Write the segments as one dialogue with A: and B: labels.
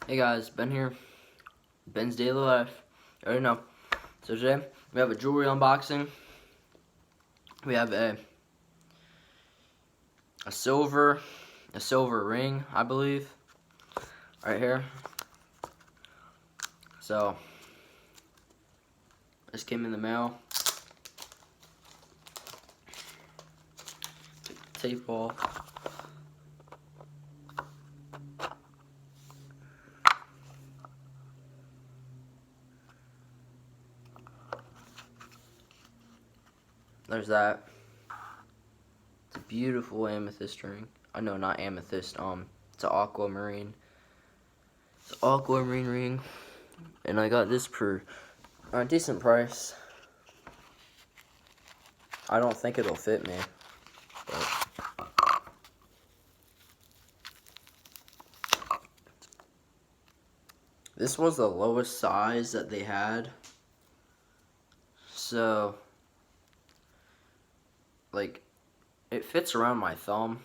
A: Hey guys, Ben here. Ben's Daily Life. You already know. So today we have a jewelry unboxing. We have a silver ring, I believe, right here. So this came in the mail. Take the tape off. There's that. It's a beautiful amethyst ring. I know, not amethyst. It's an aquamarine. It's an aquamarine ring, and I got this for a decent price. I don't think it'll fit me, but this was the lowest size that they had. So, like, it fits around my thumb.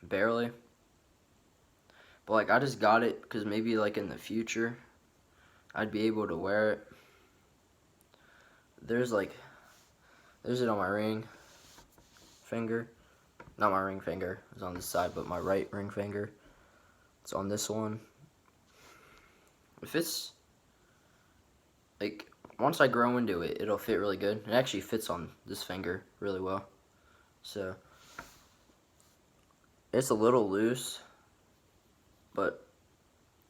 A: Barely. But, like, I just got it because maybe, like, in the future, I'd be able to wear it. There's it on my ring finger. Not my ring finger. It's on this side, but my right ring finger. It's on this one. It fits, like, once I grow into it, it'll fit really good. It actually fits on this finger really well. So, it's a little loose, but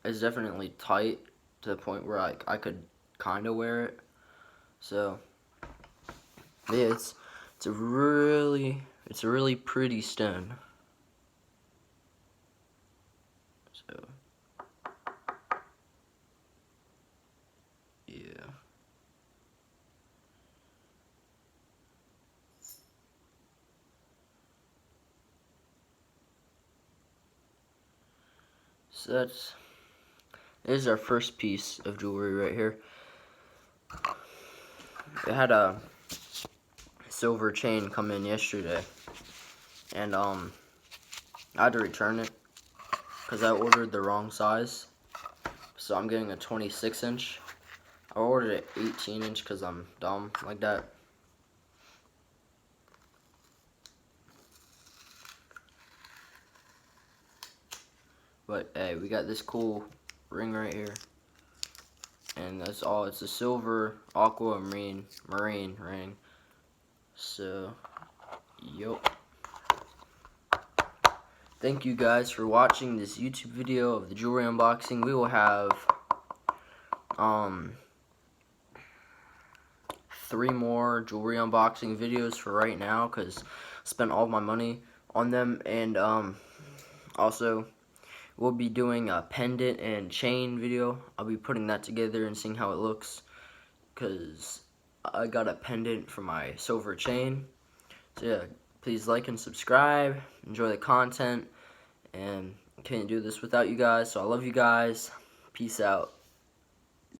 A: it's definitely tight to the point where I could kind of wear it. So, yeah, it's a really pretty stone. So, yeah. So this is our first piece of jewelry right here. It had a silver chain come in yesterday, and I had to return it because I ordered the wrong size. So I'm getting a 26-inch. I ordered an 18-inch because I'm dumb like that. But hey, we got this cool ring right here, and that's all. It's a silver aquamarine ring. So, yup. Thank you guys for watching this YouTube video of the jewelry unboxing. We will have 3 more jewelry unboxing videos for right now because I spent all my money on them, and also we'll be doing a pendant and chain video. I'll be putting that together and seeing how it looks because I got a pendant for my silver chain. So yeah, please like and subscribe. Enjoy the content. And I can't do this without you guys. So I love you guys. Peace out.